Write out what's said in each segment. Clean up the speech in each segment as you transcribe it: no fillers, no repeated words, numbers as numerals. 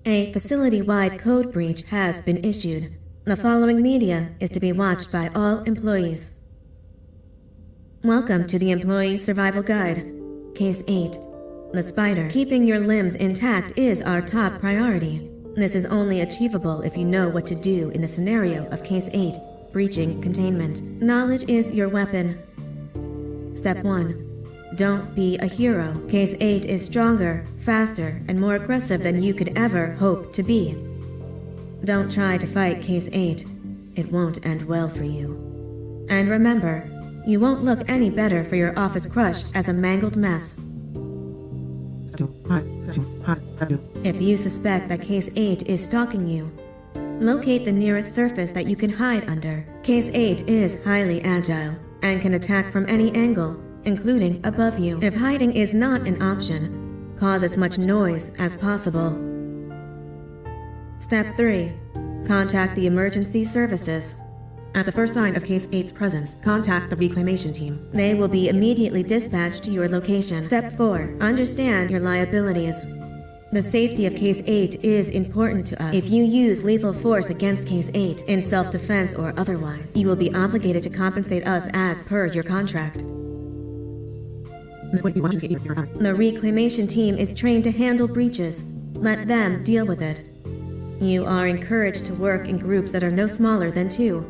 A facility-wide code breach has been issued. The following media is to be watched by all employees. Welcome to the Employee Survival Guide. Case 8. The spider. Keeping your limbs intact is our top priority. This is only achievable if you know what to do in the scenario of Case 8, breaching containment. Knowledge is your weapon. Step 1. Don't be a hero. Case 8 is stronger, faster, and more aggressive than you could ever hope to be. Don't try to fight Case 8. It won't end well for you. And remember, you won't look any better for your office crush as a mangled mess. If you suspect that Case 8 is stalking you, locate the nearest surface that you can hide under. Case 8 is highly agile and can attack from any angle, including above you. If hiding is not an option, cause as much noise as possible. Step 3. Contact the emergency services. At the first sign of Case 8's presence, contact the reclamation team. They will be immediately dispatched to your location. Step 4. Understand your liabilities. The safety of Case 8 is important to us. If you use lethal force against Case 8, in self-defense or otherwise, you will be obligated to compensate us as per your contract. The reclamation team is trained to handle breaches. Let them deal with it. You are encouraged to work in groups that are no smaller than 2.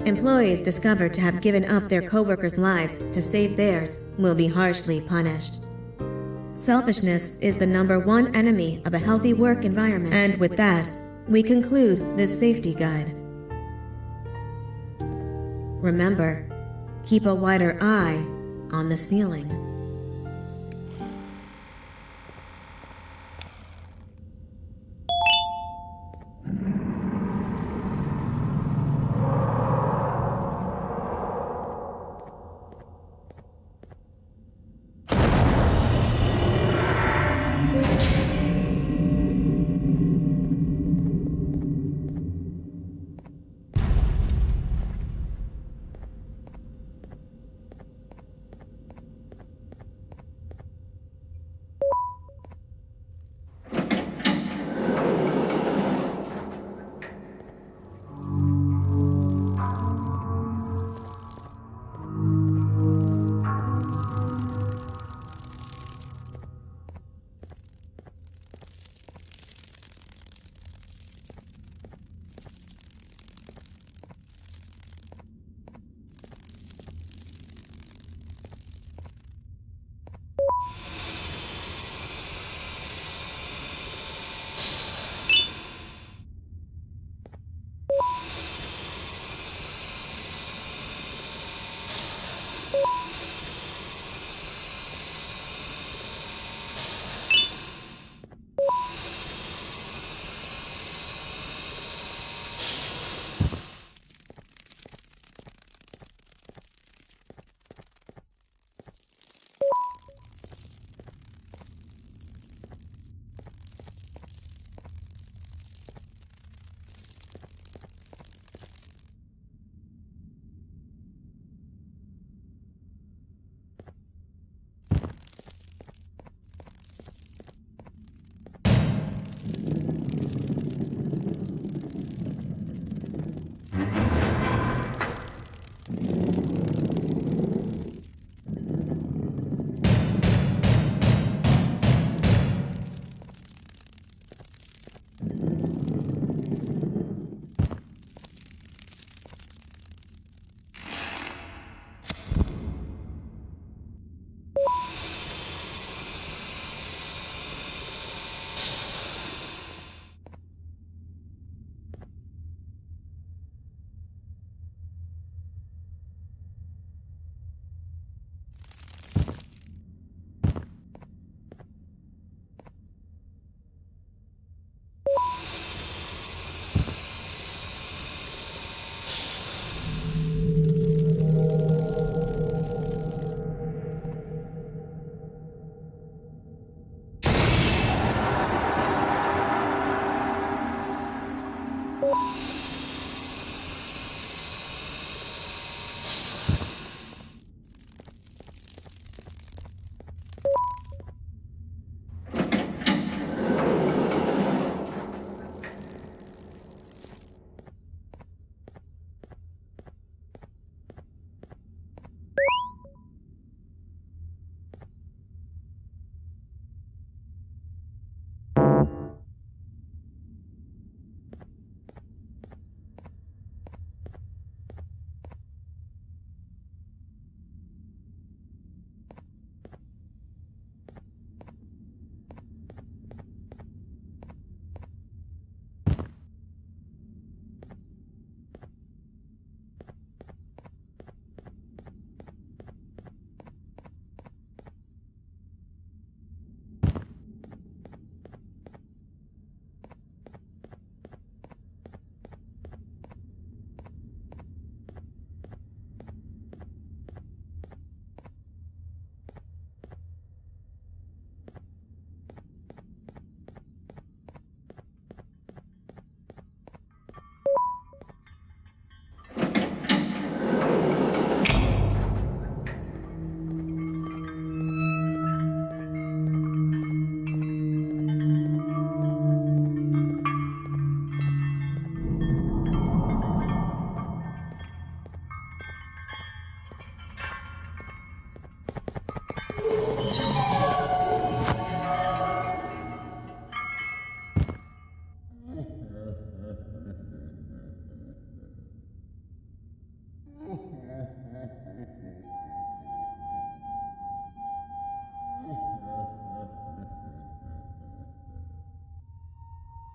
Employees discovered to have given up their co-workers' lives to save theirs will be harshly punished. Selfishness is the #1 enemy of a healthy work environment. And with that, we conclude this safety guide. Remember, keep a wider eye on the ceiling.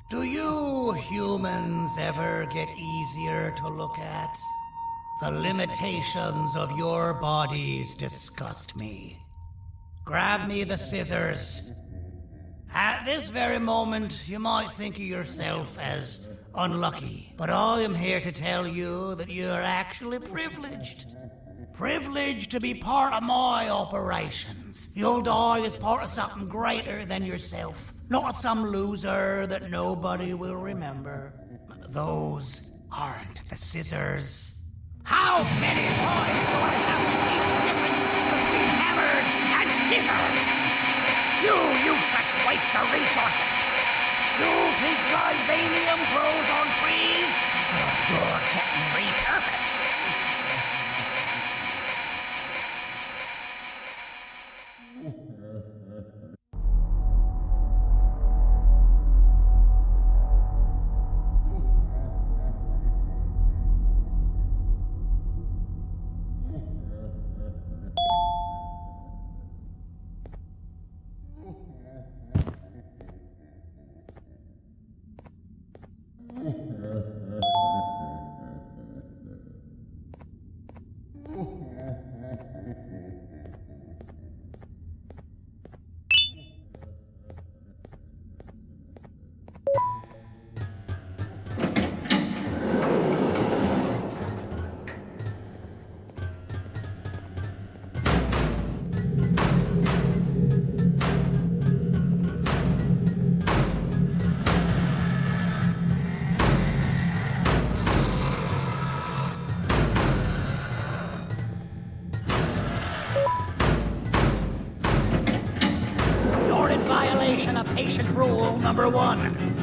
Do you humans ever get easier to look at? The limitations of your bodies disgust me. Grab me the scissors. At this very moment, you might think of yourself as unlucky, but I am here to tell you that you are actually privileged. Privileged to be part of my operations. You'll die as part of something greater than yourself, not as some loser that nobody will remember. Those aren't the scissors. How many times do I have to teach the difference between hammers and scissors? You useless waste of resources! You think vibranium grows on trees? You're getting repurposed. Of patient rule number 1.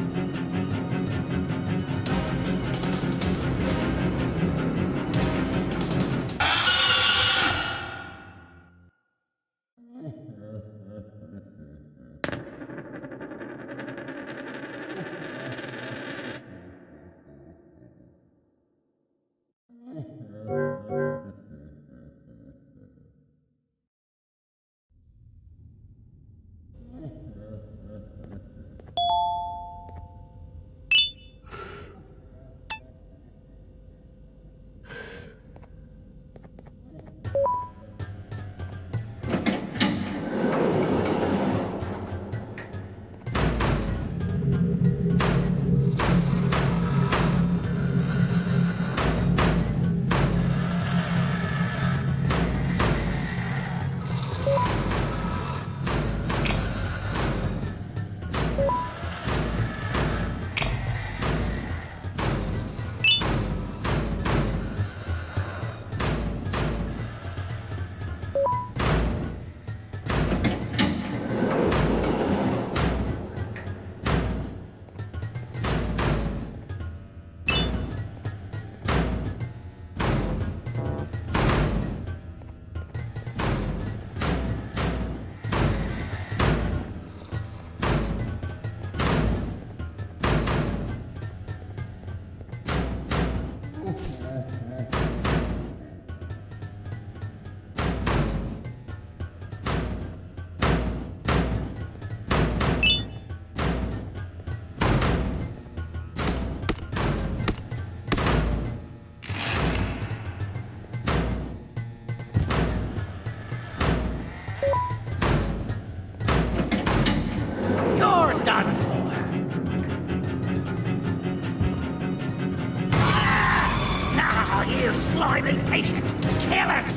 Slimy patient! Kill it!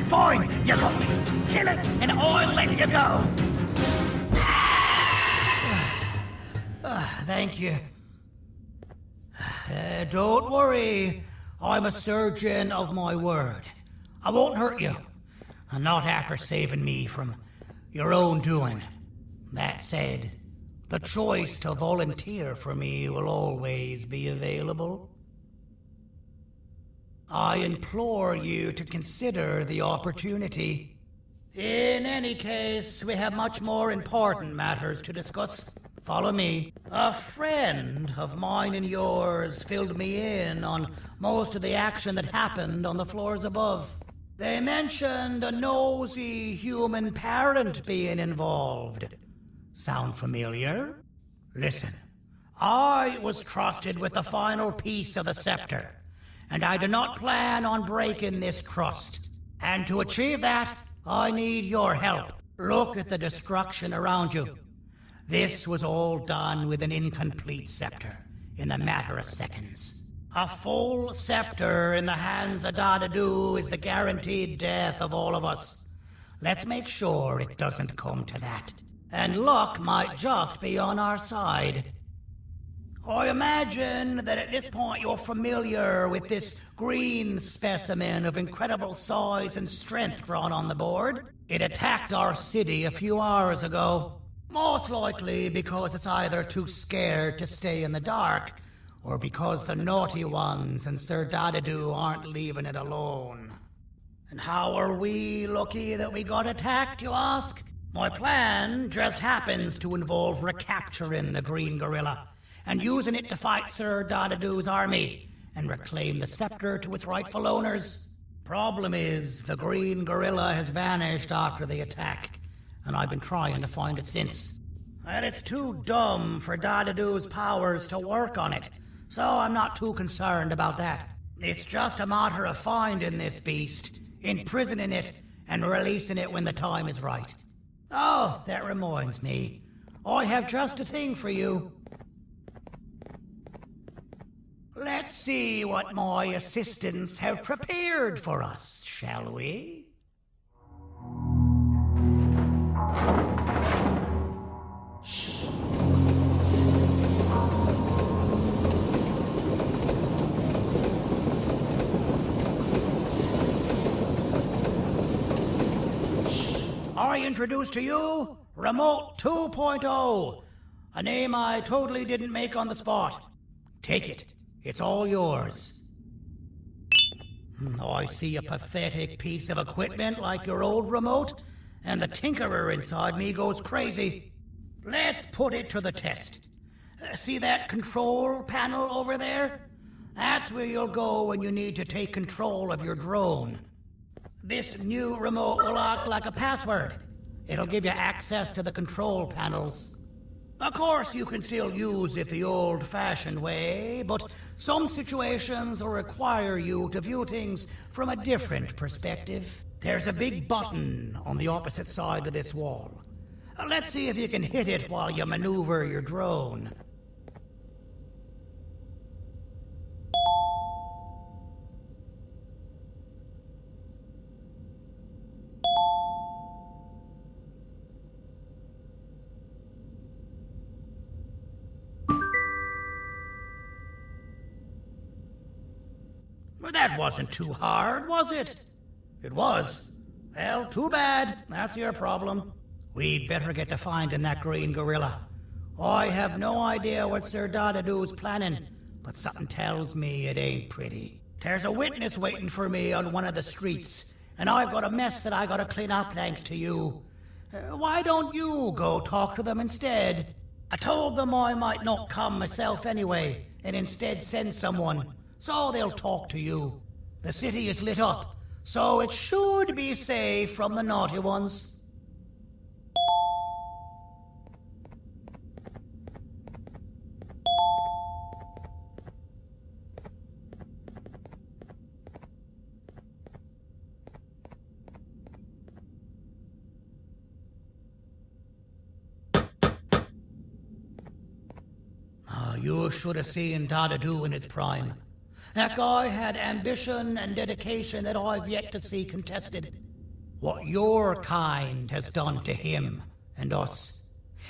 Fine, you got me. Kill it, and I'll let you go. Thank you. Don't worry. I'm a surgeon of my word. I won't hurt you. Not after saving me from your own doing. That said, the choice to volunteer for me will always be available. I implore you to consider the opportunity. In any case, we have much more important matters to discuss. Follow me. A friend of mine and yours filled me in on most of the action that happened on the floors above. They mentioned a nosy human parent being involved. Sound familiar? Listen, I was trusted with the final piece of the scepter, and I do not plan on breaking this trust. And to achieve that, I need your help. Look at the destruction around you. This was all done with an incomplete scepter in a matter of seconds. A full scepter in the hands of Dadadu is the guaranteed death of all of us. Let's make sure it doesn't come to that. And luck might just be on our side. I imagine that at this point you're familiar with this green specimen of incredible size and strength drawn on the board. It attacked our city a few hours ago. Most likely because it's either too scared to stay in the dark, or because the naughty ones and Sir Dadadu aren't leaving it alone. And how are we lucky that we got attacked, you ask? My plan just happens to involve recapturing the green gorilla and using it to fight Sir Dadadu's army and reclaim the scepter to its rightful owners. Problem is, the green gorilla has vanished after the attack, and I've been trying to find it since. And it's too dumb for Dadadu's powers to work on it, so I'm not too concerned about that. It's just a matter of finding this beast, imprisoning it, and releasing it when the time is right. Oh, that reminds me. I have just a thing for you. Let's see what my assistants have prepared for us, shall we? I introduce to you Remote 2.0, a name I totally didn't make on the spot. Take it. It's all yours. I see a pathetic piece of equipment like your old remote, and the tinkerer inside me goes crazy. Let's put it to the test. See that control panel over there? That's where you'll go when you need to take control of your drone. This new remote will act like a password. It'll give you access to the control panels. Of course, you can still use it the old-fashioned way, but some situations will require you to view things from a different perspective. There's a big button on the opposite side of this wall. Let's see if you can hit it while you maneuver your drone. Well, that wasn't too hard, was it? It was. Well, too bad. That's your problem. We'd better get to finding that green gorilla. I have no idea what Sir Dadadu's planning, but something tells me it ain't pretty. There's a witness waiting for me on one of the streets, and I've got a mess that I gotta clean up thanks to you. Why don't you go talk to them instead? I told them I might not come myself anyway, and instead send someone, so they'll talk to you. The city is lit up, so it should be safe from the naughty ones. You should have seen Dadadu in his prime. That guy had ambition and dedication that I've yet to see contested. What your kind has done to him and us.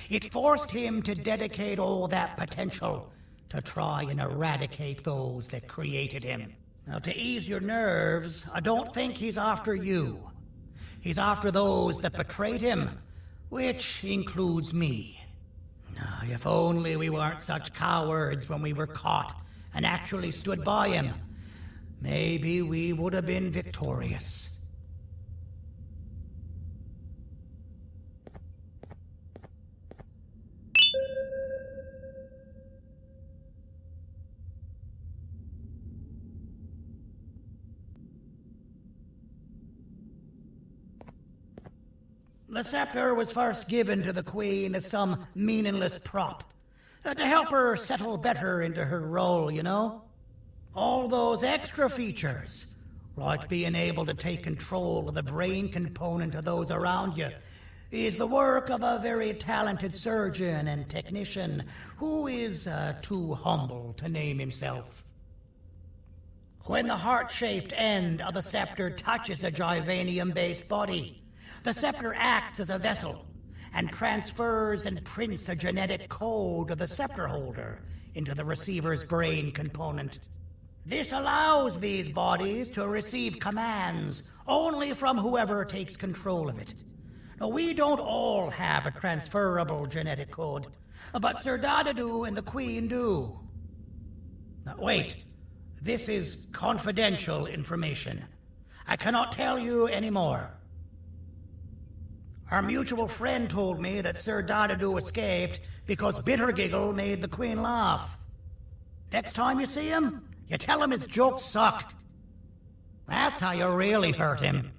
It forced him to dedicate all that potential to try and eradicate those that created him. Now, to ease your nerves, I don't think he's after you. He's after those that betrayed him, which includes me. If only we weren't such cowards when we were caught and actually stood by him, maybe we would have been victorious. The scepter was first given to the Queen as some meaningless prop. To help her settle better into her role, you know? All those extra features, like being able to take control of the brain component of those around you, is the work of a very talented surgeon and technician who is too humble to name himself. When the heart-shaped end of the scepter touches a Givanium-based body, the scepter acts as a vessel and transfers and prints a genetic code of the scepter holder into the receiver's brain component. This allows these bodies to receive commands only from whoever takes control of it. Now, we don't all have a transferable genetic code, but Sir Dadadu and the Queen do. Now, wait, this is confidential information. I cannot tell you any more. Our mutual friend told me that Sir Dadadu escaped because Bittergiggle made the Queen laugh. Next time you see him, you tell him his jokes suck. That's how you really hurt him.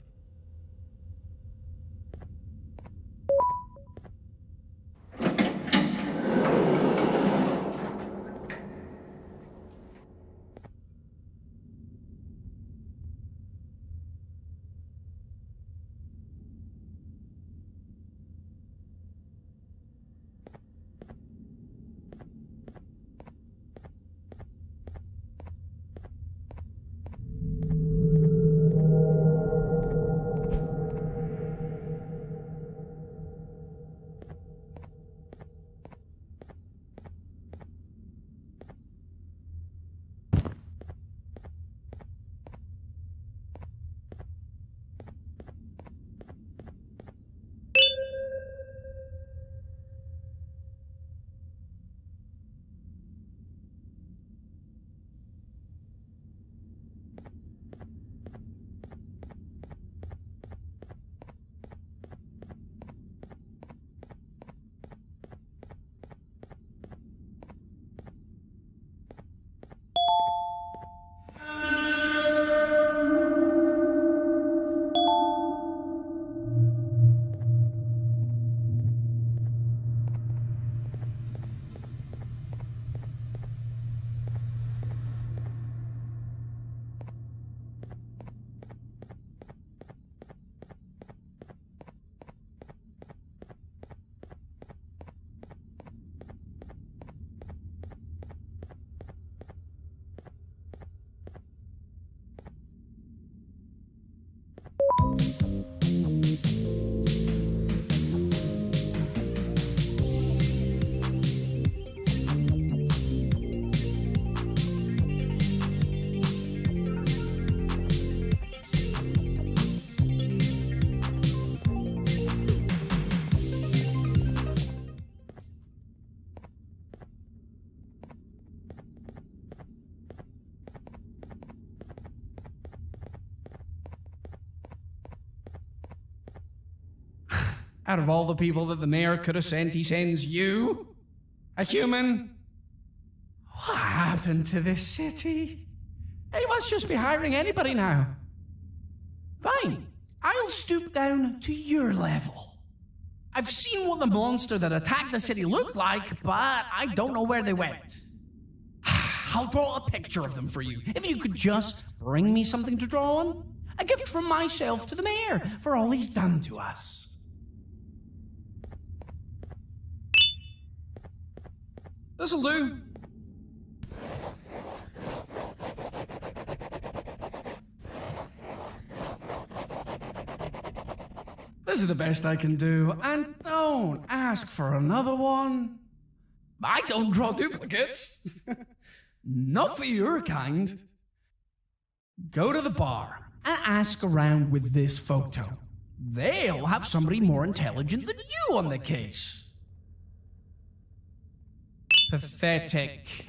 Out of all the people that the mayor could have sent, he sends you? A human? What happened to this city? He must just be hiring anybody now. Fine, I'll stoop down to your level. I've seen what the monster that attacked the city looked like, but I don't know where they went. I'll draw a picture of them for you, if you could just bring me something to draw on. A gift from myself to the mayor for all he's done to us. This'll do. This is the best I can do, and don't ask for another one. I don't draw duplicates. Not for your kind. Go to the bar and ask around with this photo. They'll have somebody more intelligent than you on the case. Pathetic.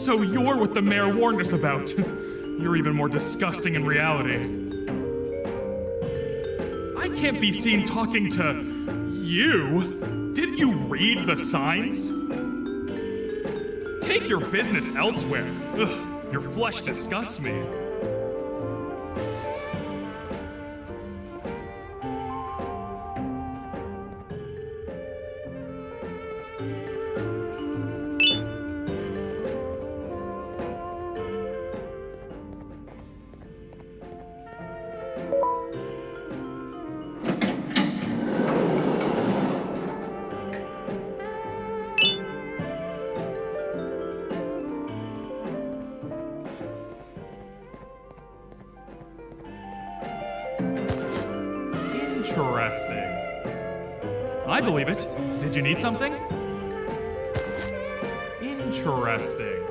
So you're what the mayor warned us about. You're even more disgusting in reality. I can't be seen talking to you. Didn't you read the signs? Take your business elsewhere. Ugh, your flesh disgusts me. Interesting. I believe it. Did you need something? Interesting.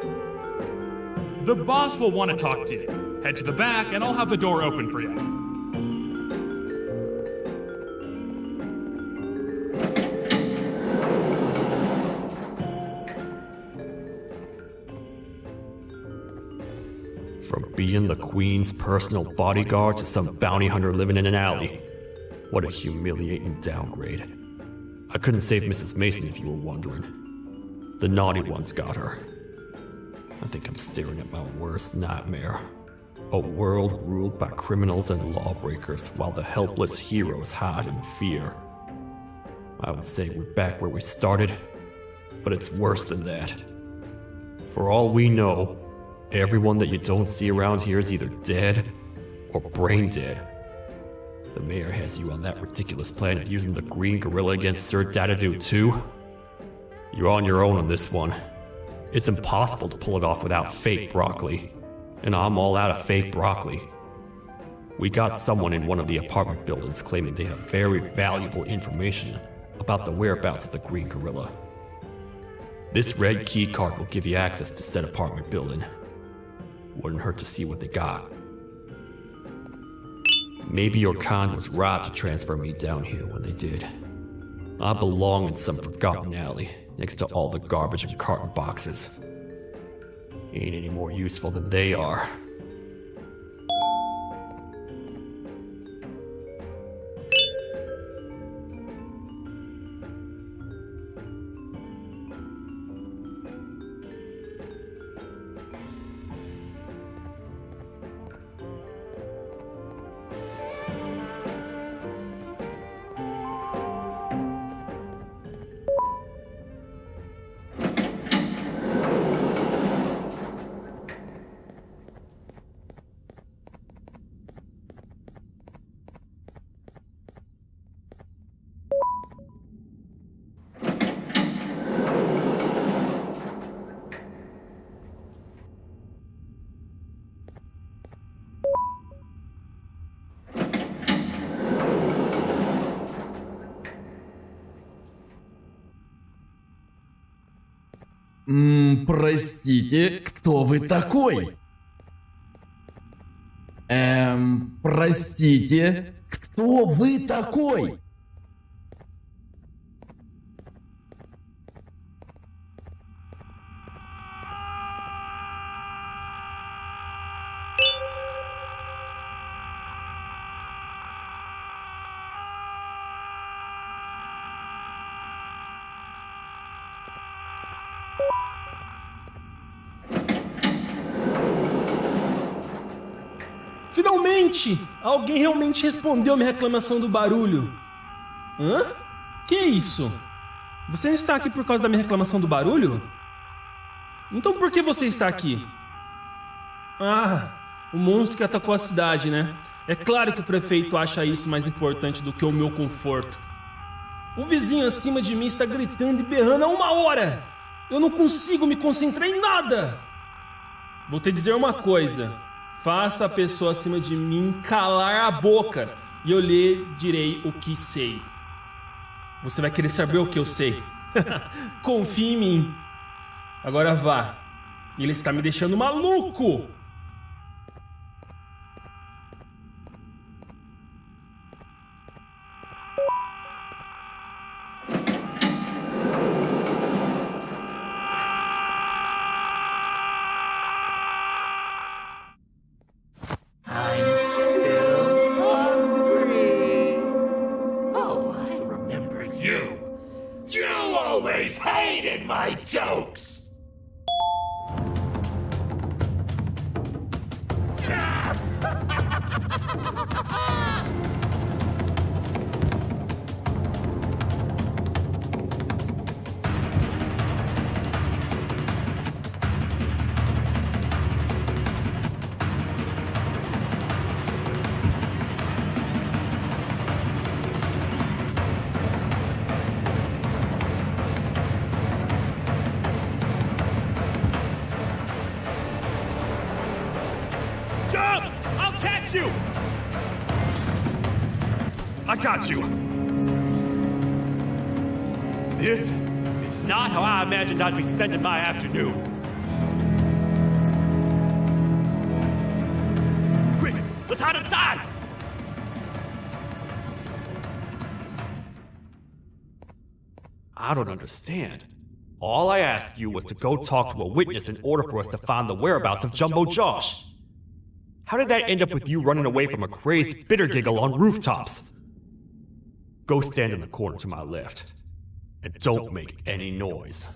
The boss will want to talk to you. Head to the back and I'll have the door open for you. From being the Queen's personal bodyguard to some bounty hunter living in an alley. What a humiliating downgrade. I couldn't save Mrs. Mason if you were wondering. The naughty ones got her. I think I'm staring at my worst nightmare. A world ruled by criminals and lawbreakers while the helpless heroes hide in fear. I would say we're back where we started, but it's worse than that. For all we know, everyone that you don't see around here is either dead or brain dead. The mayor has you on that ridiculous plan of using the green gorilla against Sir Dadadoo too? You're on your own on this one. It's impossible to pull it off without fake broccoli. And I'm all out of fake broccoli. We got someone in one of the apartment buildings claiming they have very valuable information about the whereabouts of the green gorilla. This red key card will give you access to said apartment building. Wouldn't hurt to see what they got. Maybe your kind was right to transfer me down here when they did. I belong in some forgotten alley, next to all the garbage and carton boxes. Ain't any more useful than they are. Простите, кто вы такой? Простите, кто вы такой? Finalmente! Alguém realmente respondeu a minha reclamação do barulho. Hã? Que é isso? Você não está aqui por causa da minha reclamação do barulho? Então por que você está aqui? Ah, o monstro que atacou a cidade, né? É claro que o prefeito acha isso mais importante do que o meu conforto. O vizinho acima de mim está gritando e berrando há 1 hora! Eu não consigo me concentrar em nada! Vou te dizer uma coisa. Faça a pessoa acima de mim calar a boca e eu lhe direi o que sei. Você vai querer saber o que eu sei. Confie em mim. Agora vá. Ele está me deixando maluco. always hated my jokes! Jump! I'll catch you! I got you. This is not how I imagined I'd be spending my afternoon. Quick, let's hide inside! I don't understand. All I asked you was to go talk to a witness in order for us to find the whereabouts of Jumbo Josh. How did that end up with you running away from a crazed bitter giggle on rooftops? Go stand in the corner to my left, and don't make any noise.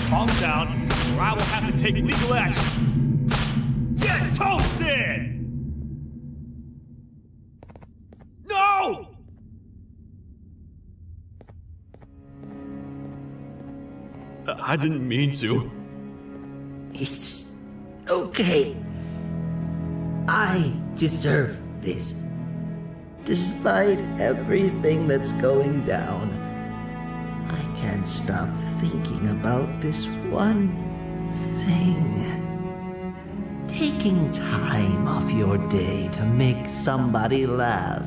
Calm down, or I will have to take legal action. Get toasted! No! I didn't mean to. It's okay. I deserve this. Despite everything that's going down, I can't stop thinking about this one thing. Taking time off your day to make somebody laugh.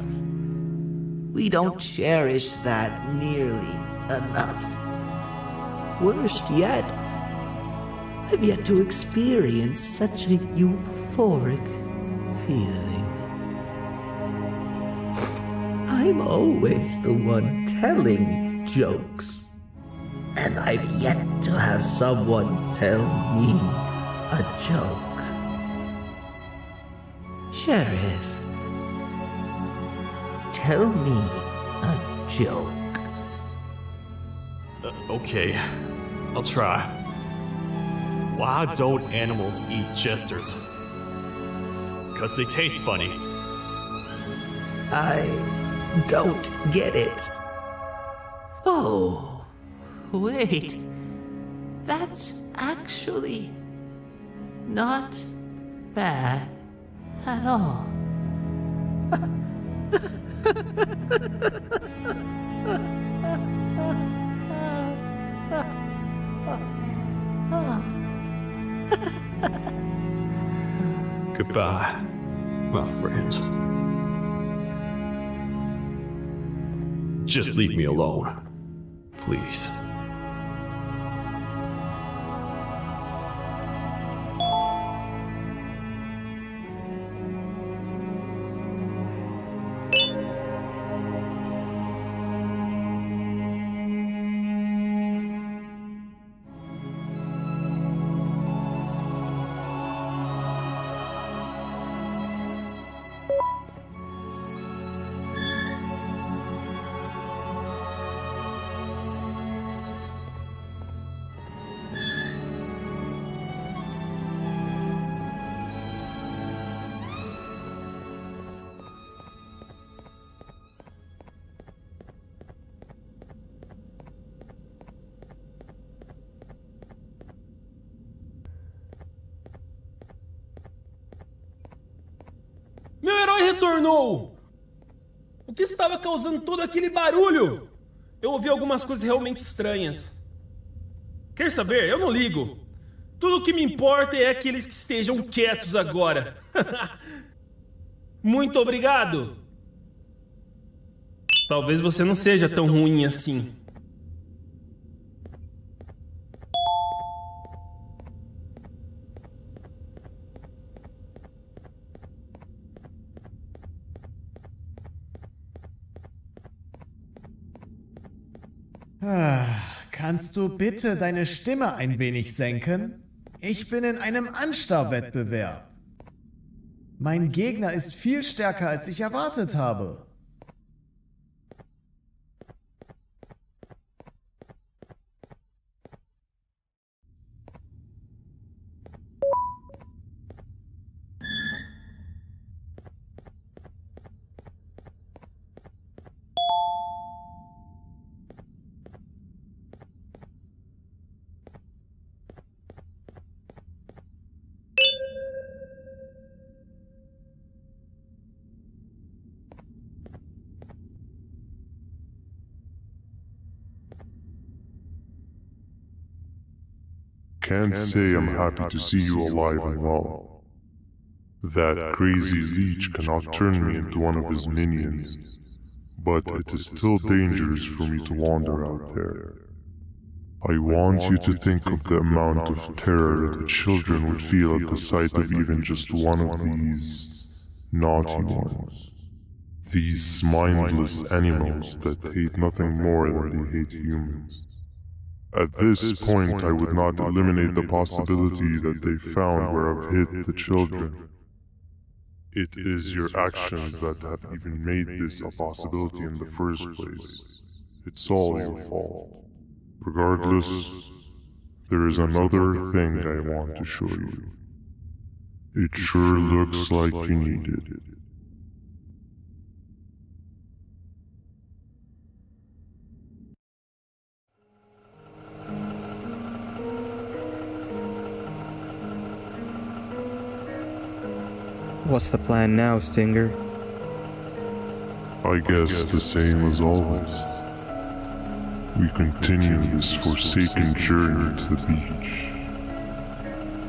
We don't cherish that nearly enough. Worst yet, I've yet to experience such a euphoric feeling. I'm always the one telling jokes, and I've yet to have someone tell me a joke. Sheriff, tell me a joke. Okay, I'll try. Why don't animals eat jesters? 'Cause they taste funny. I don't get it. Oh, wait. That's actually not bad at all. Goodbye, my friend. Just leave me alone, please. Meu herói retornou! O que estava causando todo aquele barulho? Eu ouvi algumas coisas realmente estranhas. Quer saber? Eu não ligo. Tudo o que me importa é aqueles que estejam quietos agora. Muito obrigado! Talvez você não seja tão ruim assim. Kannst du bitte deine Stimme ein wenig senken? Ich bin in einem Anstarrwettbewerb. Mein Gegner ist viel stärker, als ich erwartet habe. Can't say I'm happy to see you alive and well. That crazy leech cannot turn me into one of his minions, but it is still dangerous for me to wander out there. I want you to think of the amount of terror that the children would feel at the sight of even just one of these naughty ones. These mindless animals that hate nothing more than they hate humans. At this point, I would not eliminate the possibility that they found where I've hid the children. It is your actions that have even made this a possibility in the first place. It's all your fault. Regardless, there is another thing I want to show you. It sure looks like you need it. What's the plan now, Stinger? I guess the same as always. We continue this forsaken journey to the beach.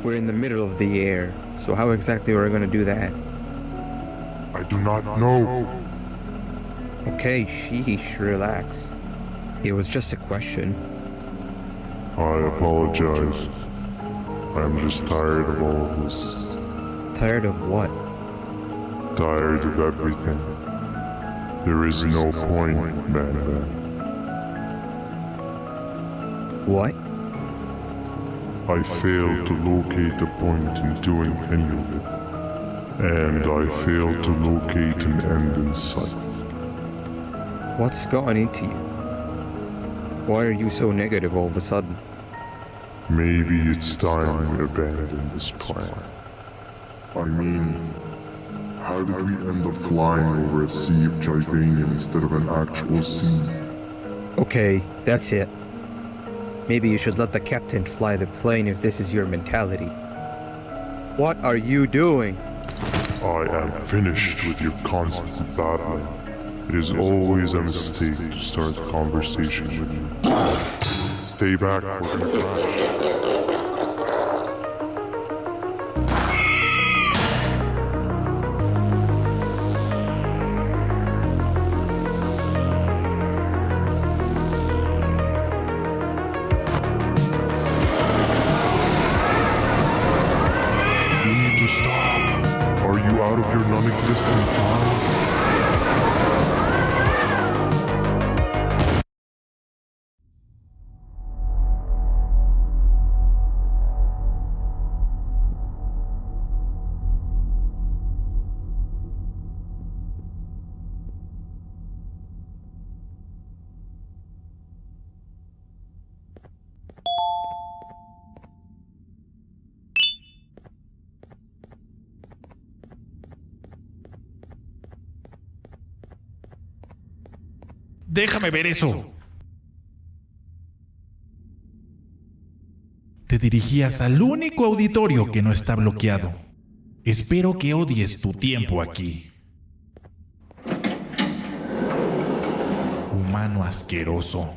We're in the middle of the air, so how exactly are we going to do that? I do not know. Okay, sheesh, relax. It was just a question. I apologize. I'm just tired of all of this. Tired of what? Tired of everything. There is no point, Banban. What? I failed to locate a point in doing any of it. And I failed to locate an end in sight. What's gotten into you? Why are you so negative all of a sudden? Maybe it's time we abandon this plan. I mean, how did we end up flying over a sea of Givania instead of an actual sea? Okay, that's it. Maybe you should let the captain fly the plane if this is your mentality. What are you doing? I am finished with your constant battling. It is always a mistake to start a conversation with you. Stay back, we're gonna crash. Out of your non-existent mind? Déjame ver eso. Te dirigías al único auditorio que no está bloqueado. Espero que odies tu tiempo aquí. Humano asqueroso.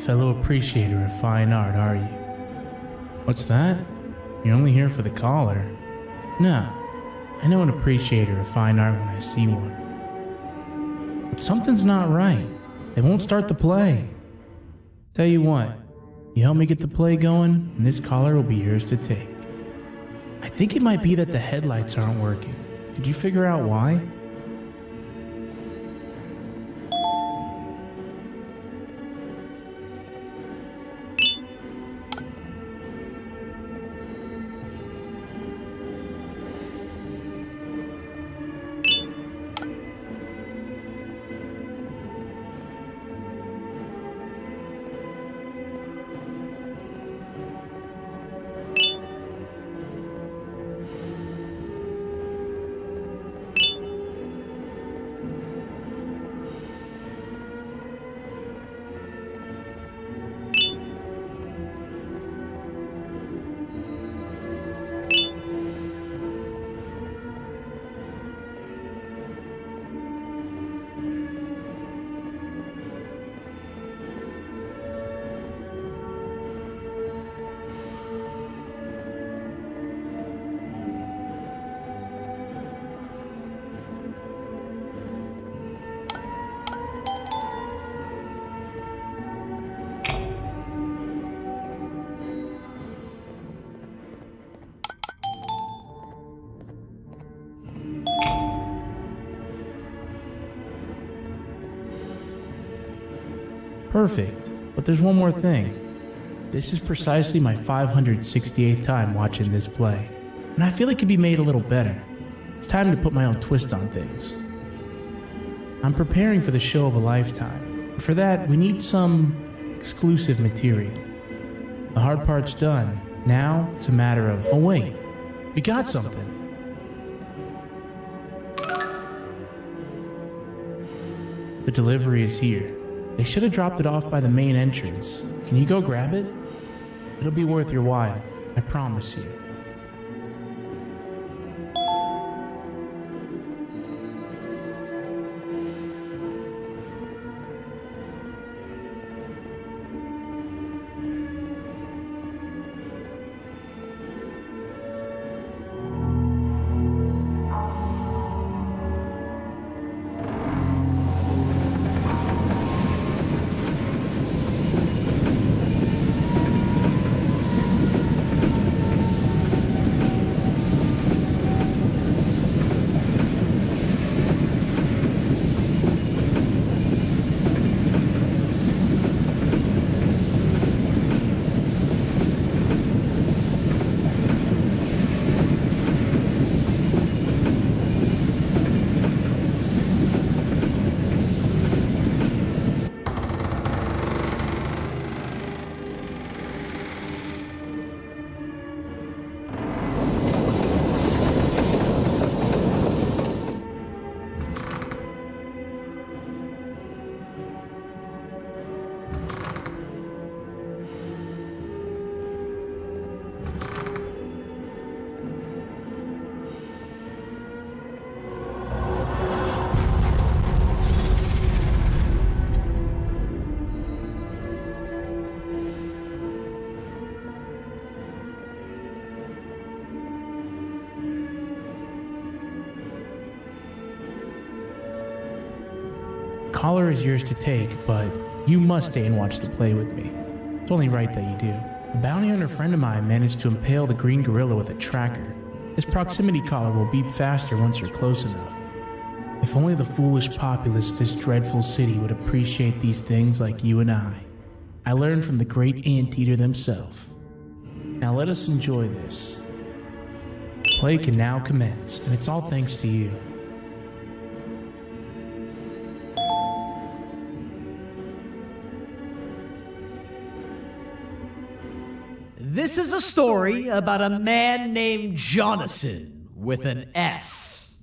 fellow appreciator of fine art, are you? What's that? You're only here for the collar? No, I know an appreciator of fine art when I see one. But something's not right. They won't start the play. Tell you what, you help me get the play going, and this collar will be yours to take. I think it might be that the headlights aren't working. Did you figure out why? Perfect, but there's one more thing. This is precisely my 568th time watching this play, and I feel it could be made a little better. It's time to put my own twist on things. I'm preparing for the show of a lifetime, but for that we need some exclusive material. The hard part's done. Now it's a matter of, oh wait, we got something. The delivery is here. They should have dropped it off by the main entrance. Can you go grab it? It'll be worth your while, I promise you. Collar is yours to take, but you must stay and watch the play with me. It's only right that you do. A bounty hunter friend of mine managed to impale the green gorilla with a tracker. This proximity collar will beep faster once you're close enough. If only the foolish populace of this dreadful city would appreciate these things like you and I. I learned from the great anteater themselves. Now let us enjoy this. Play can now commence, and it's all thanks to you. This is a story about a man named Jonathan with an S.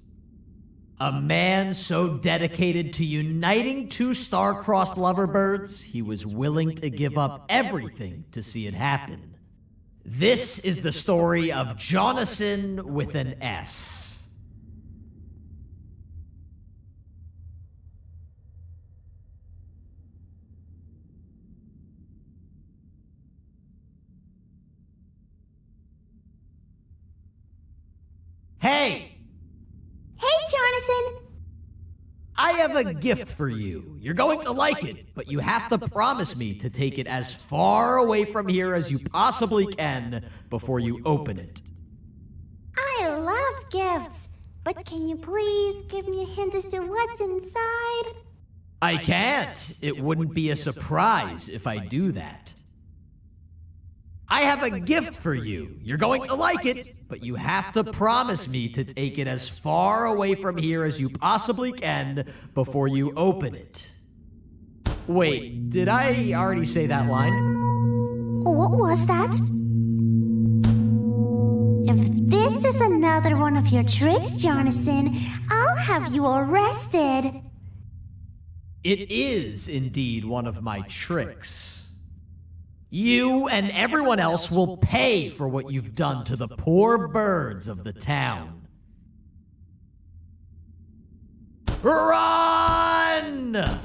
A man so dedicated to uniting two star-crossed loverbirds, he was willing to give up everything to see it happen. This is the story of Jonathan with an S. Hey! Hey, Jonathan! I have a gift for you. You're going to like it, but you have to promise me to take it as far away from here as you possibly can before you open it. I love gifts, but can you please give me a hint as to what's inside? I can't. It wouldn't be a surprise if I do that. I have a gift for you. You're going to like it, but you have to promise me to take it as far away from here as you possibly can before you open it. Wait, did I already say that line? What was that? If this is another one of your tricks, Jonathan, I'll have you arrested. It is indeed one of my tricks. You and everyone else will pay for what you've done to the poor birds of the town. Run!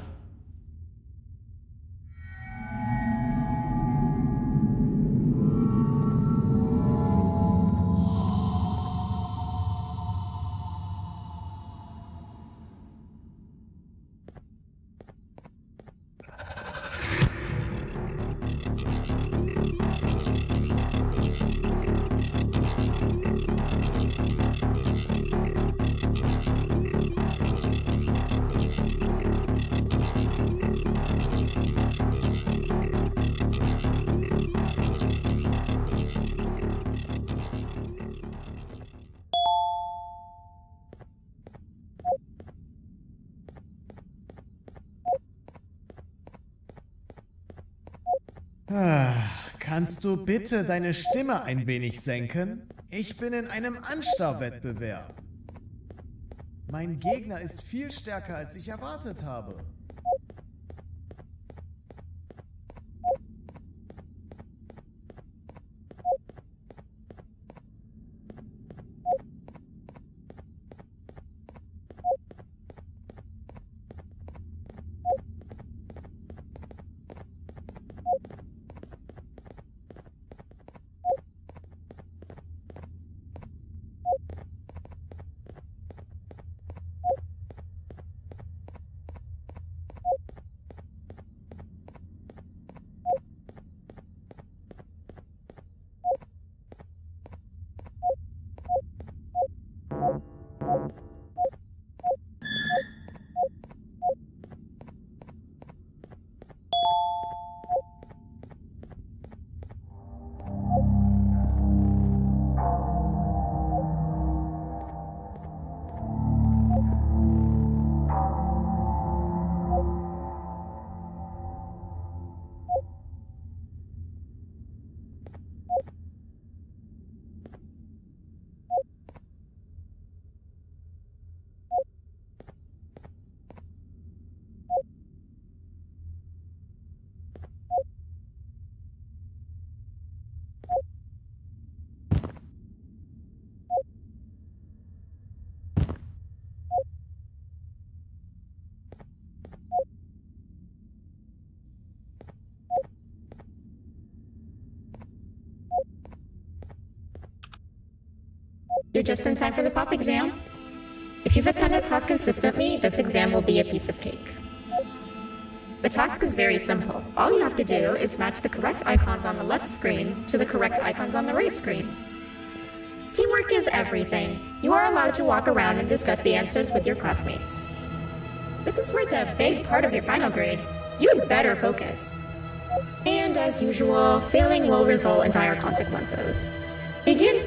Kannst du bitte deine Stimme ein wenig senken? Ich bin in einem Anstarrwettbewerb. Mein Gegner ist viel stärker, als ich erwartet habe. You're just in time for the pop exam. If you've attended class consistently, this exam will be a piece of cake. The task is very simple. All you have to do is match the correct icons on the left screens to the correct icons on the right screens. Teamwork is everything. You are allowed to walk around and discuss the answers with your classmates. This is worth a big part of your final grade. You'd better focus. And as usual, failing will result in dire consequences. Begin.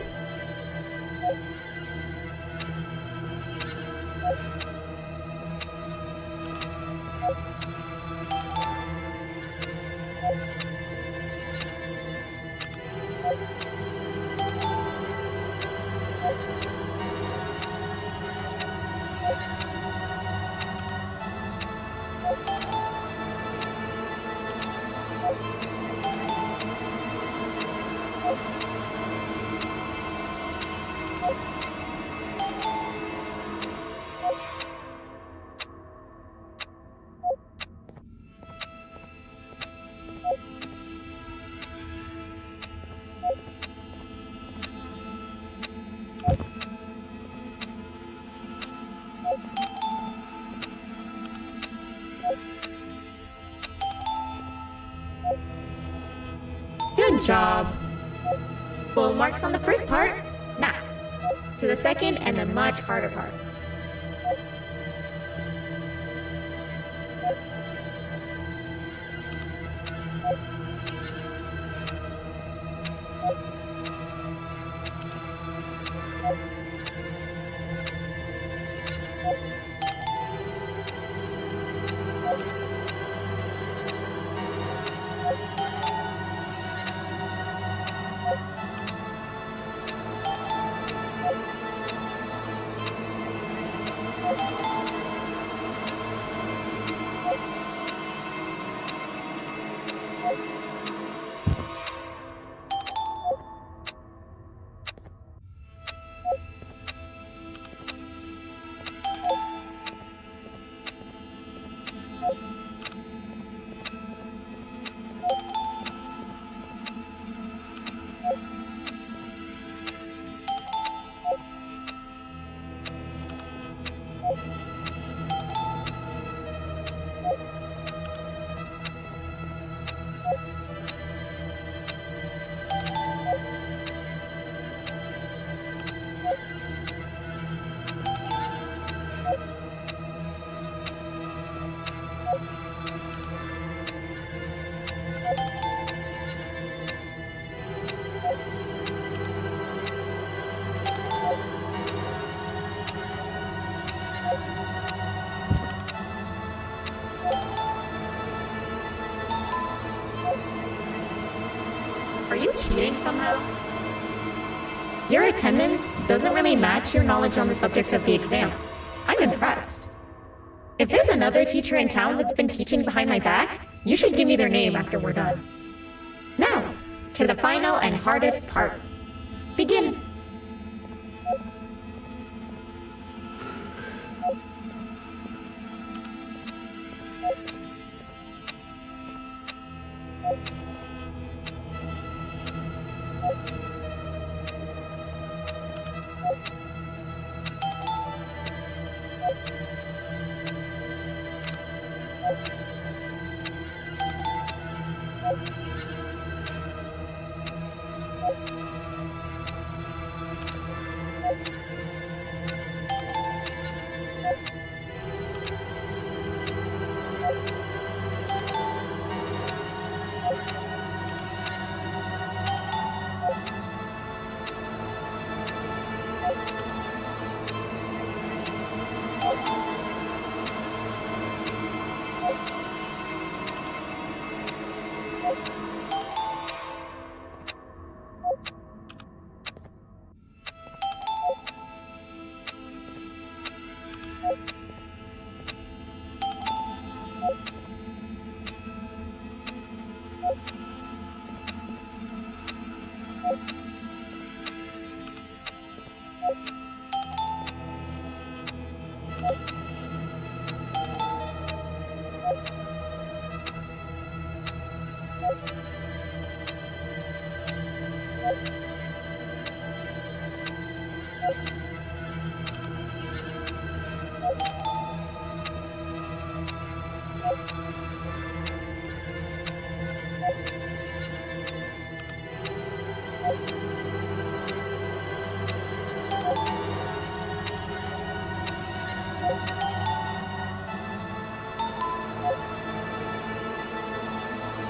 job. Full marks on the first part. Now, to the second and the much harder part. Are you cheating somehow? Your attendance doesn't really match your knowledge on the subject of the exam. I'm impressed. If there's another teacher in town that's been teaching behind my back, you should give me their name after we're done. Now, to the final and hardest part. Begin.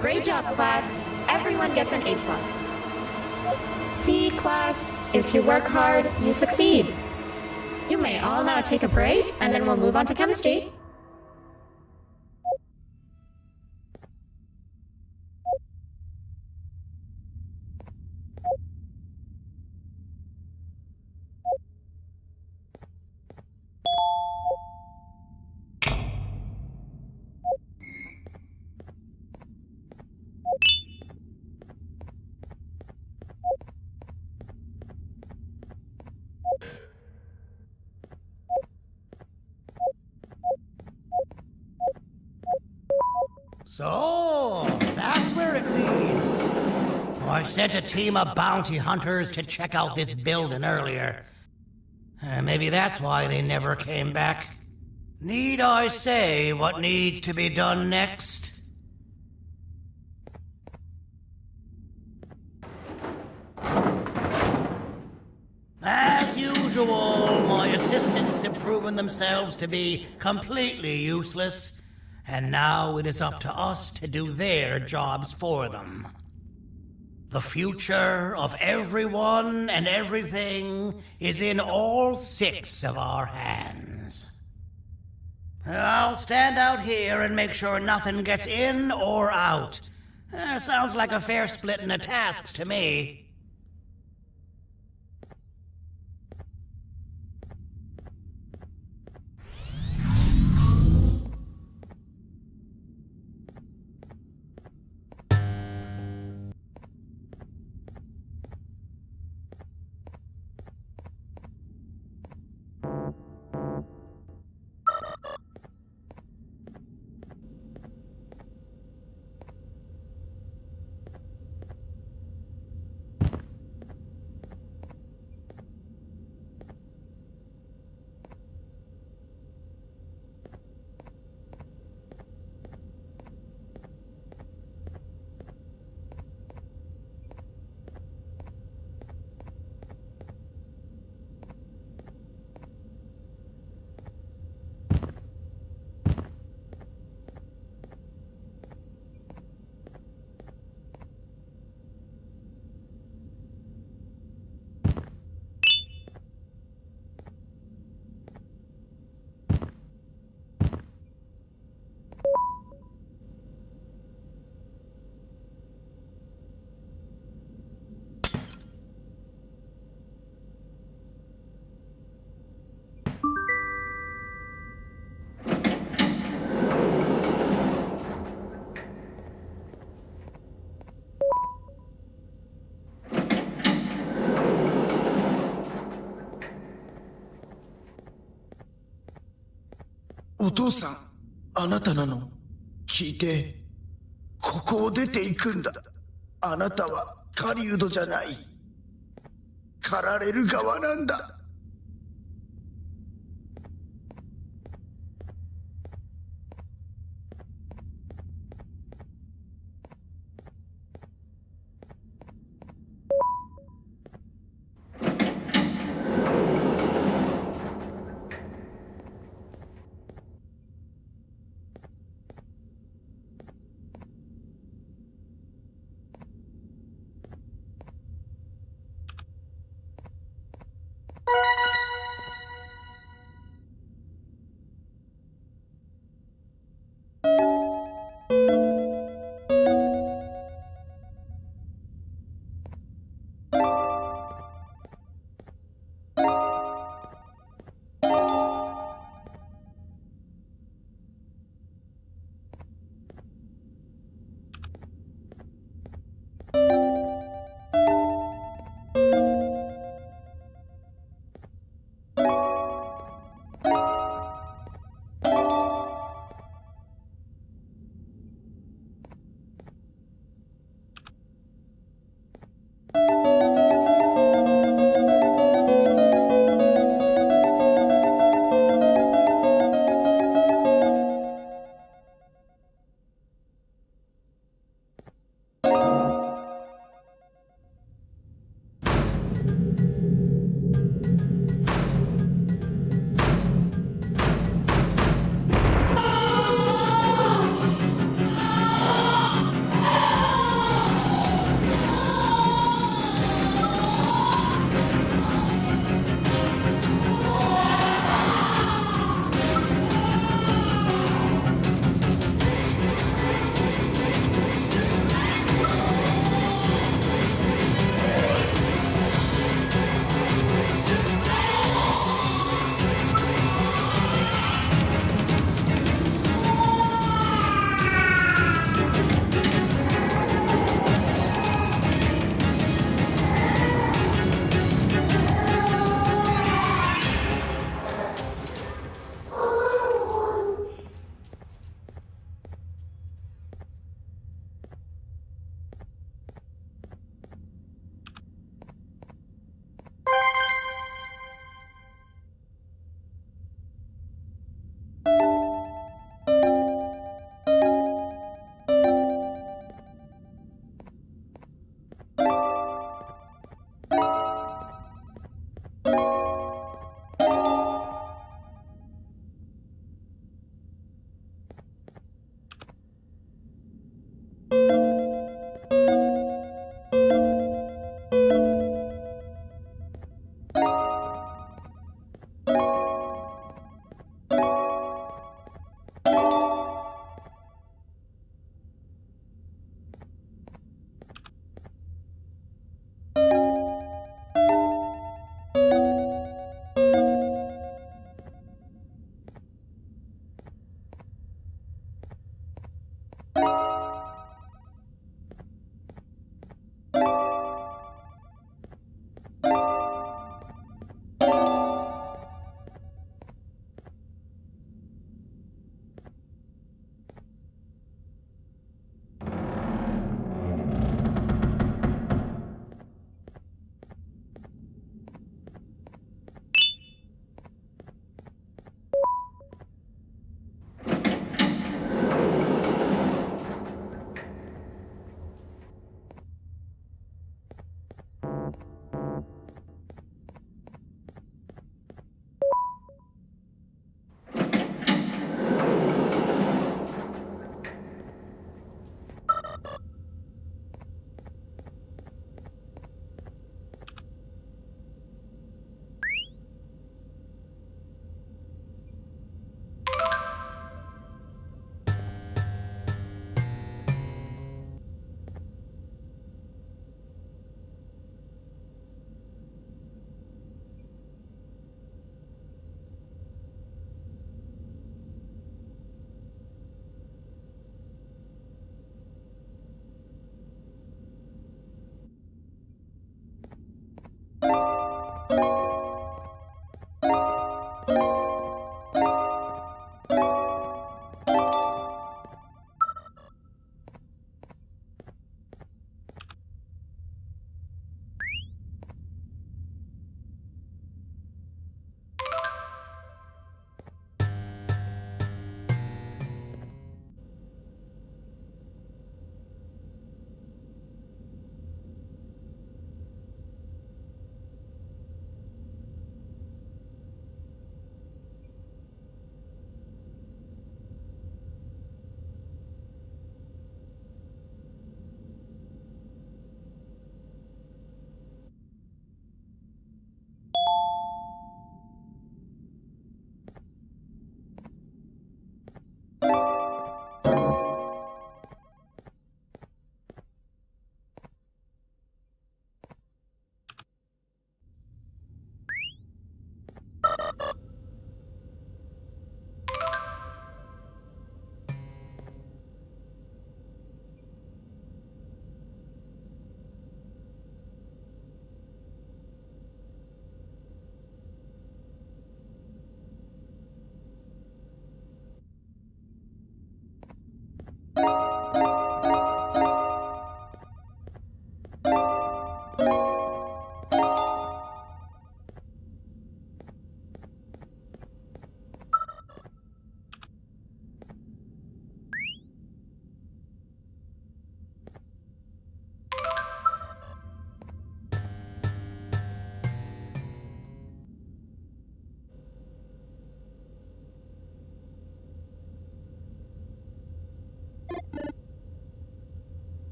Great job, class. Everyone gets an A+. See, class, if you work hard, you succeed. You may all now take a break, and then we'll move on to chemistry. So, that's where it leads. I sent a team of bounty hunters to check out this building earlier. Maybe that's why they never came back. Need I say what needs to be done next? usual, my assistants have proven themselves to be completely useless, and now it is up to us to do their jobs for them. The future of everyone and everything is in all 6 of our hands. I'll stand out here and make sure nothing gets in or out. Sounds like a fair splitting of tasks to me.お父さん、あなたなの？聞いて、ここを出ていくんだ。あなたは狩人じゃない。狩られる側なんだ。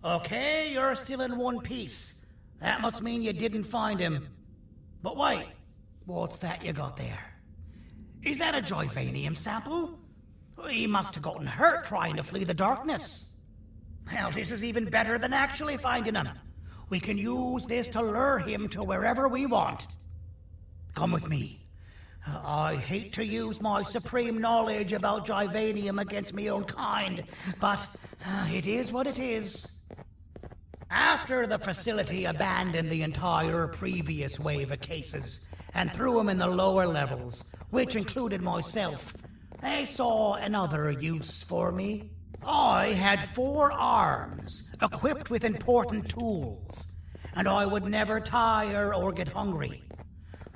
Okay, you're still in one piece. That must mean you didn't find him. But wait, what's that you got there? Is that a Joyvanium sample? He must have gotten hurt trying to flee the darkness. Well, this is even better than actually finding him. We can use this to lure him to wherever we want. Come with me. I hate to use my supreme knowledge about Joyvanium against my own kind, but it is what it is. After the facility abandoned the entire previous wave of cases and threw them in the lower levels, which included myself, they saw another use for me. I had 4 arms, equipped with important tools, and I would never tire or get hungry.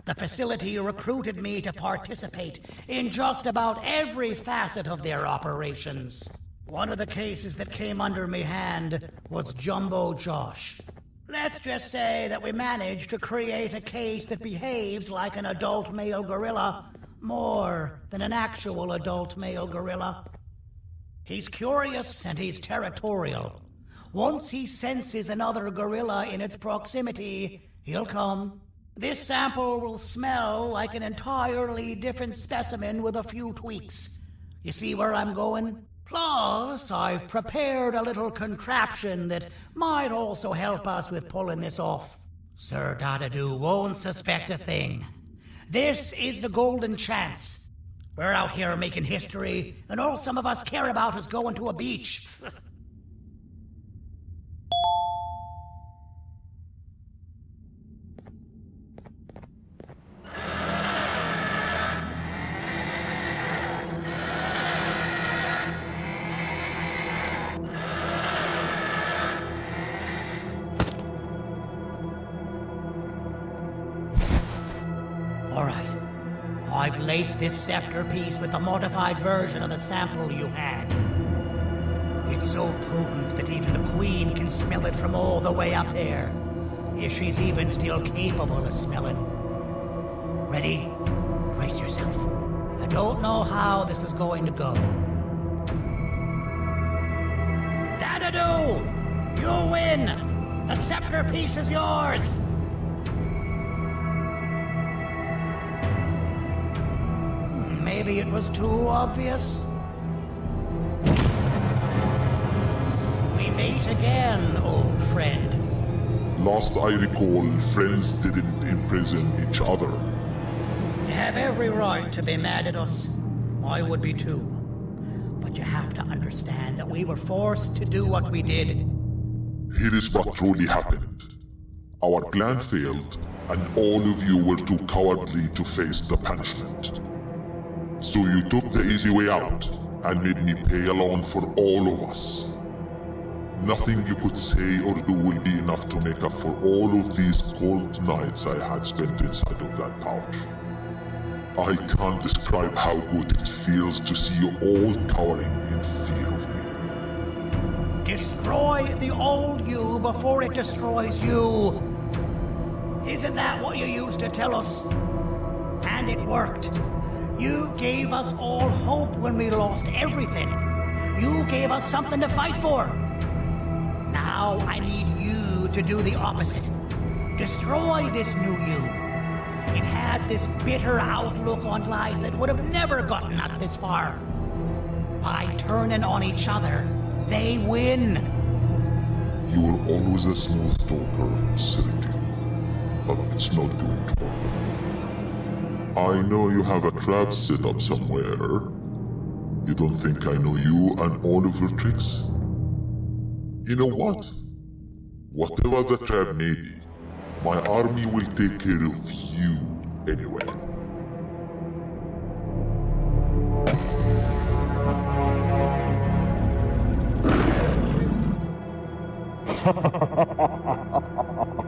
The facility recruited me to participate in just about every facet of their operations. One of the cases that came under me hand was Jumbo Josh. Let's just say that we managed to create a case that behaves like an adult male gorilla more than an actual adult male gorilla. He's curious and he's territorial. Once he senses another gorilla in its proximity, he'll come. This sample will smell like an entirely different specimen with a few tweaks. You see where I'm going? Plus, I've prepared a little contraption that might also help us with pulling this off. Sir Dadadoo won't suspect a thing. This is the golden chance. We're out here making history, and all some of us care about is going to a beach. All right. I've laced this scepter piece with the modified version of the sample you had. It's so potent that even the Queen can smell it from all the way up there, if she's even still capable of smelling. Ready? Brace yourself. I don't know how this is going to go. Dadadoo! You win! The scepter piece is yours! Maybe it was too obvious. We meet again, old friend. Last I recall, friends didn't imprison each other. You have every right to be mad at us. I would be too. But you have to understand that we were forced to do what we did. Here is what truly happened. Our plan failed, and all of you were too cowardly to face the punishment. So you took the easy way out, and made me pay alone for all of us. Nothing you could say or do will be enough to make up for all of these cold nights I had spent inside of that pouch. I can't describe how good it feels to see you all cowering in fear of me. Destroy the old you before it destroys you. Isn't that what you used to tell us? And it worked. You gave us all hope when we lost everything. You gave us something to fight for. Now I need you to do the opposite. Destroy this new you. It has this bitter outlook on life that would have never gotten us this far. By turning on each other, they win. You were always a smooth talker, Sergei, but it's not going to work. I know you have a trap set up somewhere. You don't think I know you and all of your tricks? You know what? Whatever the trap may be, my army will take care of you anyway.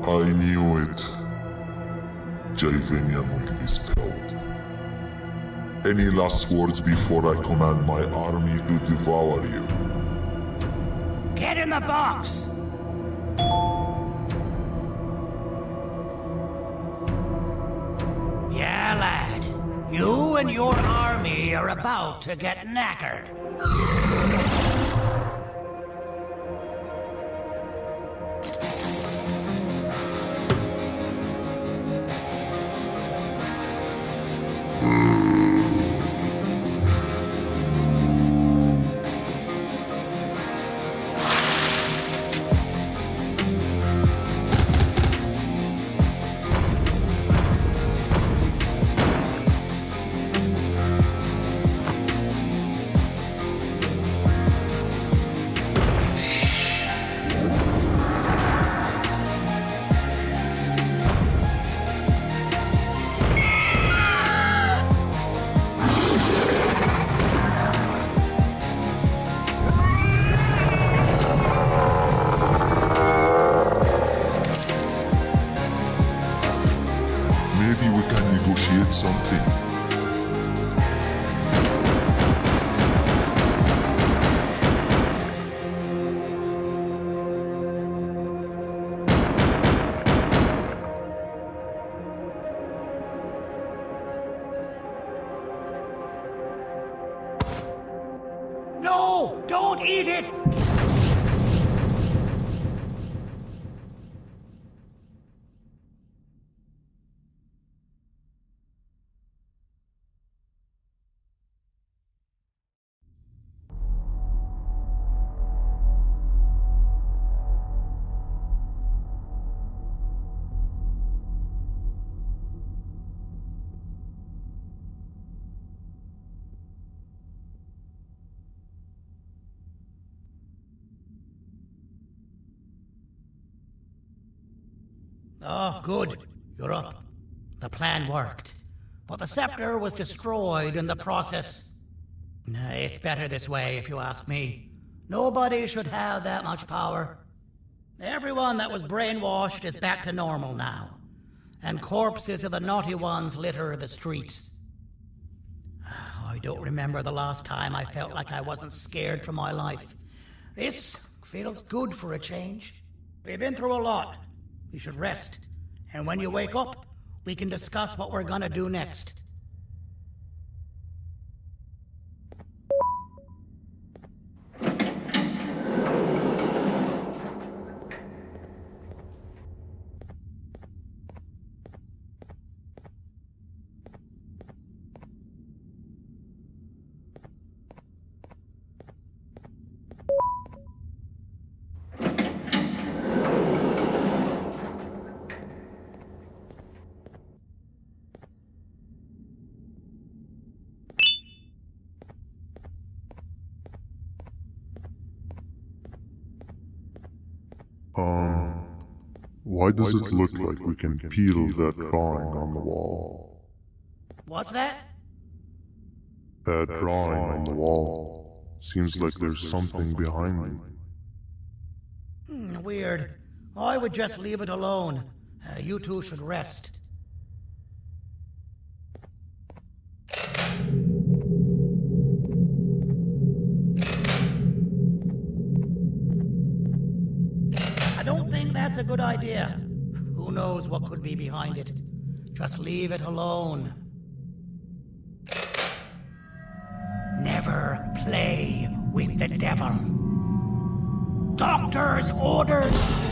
I knew it. Joyvanium will be spilled. Any last words before I command my army to devour you? Get in the box! Yeah, lad. You and your army are about to get knackered. Maybe we can negotiate something. No! Don't eat it! Oh, good. You're up. The plan worked. But the scepter was destroyed in the process. It's better this way, if you ask me. Nobody should have that much power. Everyone that was brainwashed is back to normal now. And corpses of the naughty ones litter the streets. I don't remember the last time I felt like I wasn't scared for my life. This feels good for a change. We've been through a lot. You should rest. And when you wake up, we can discuss what we're gonna do next. Why does it look like we can peel that drawing on the wall? What's that? That drawing on the wall. Seems like there's something behind it. Weird. I would just leave it alone. You two should rest. I don't think that's a good idea. Who knows what could be behind it? Just leave it alone. Never play with the devil. Doctor's orders!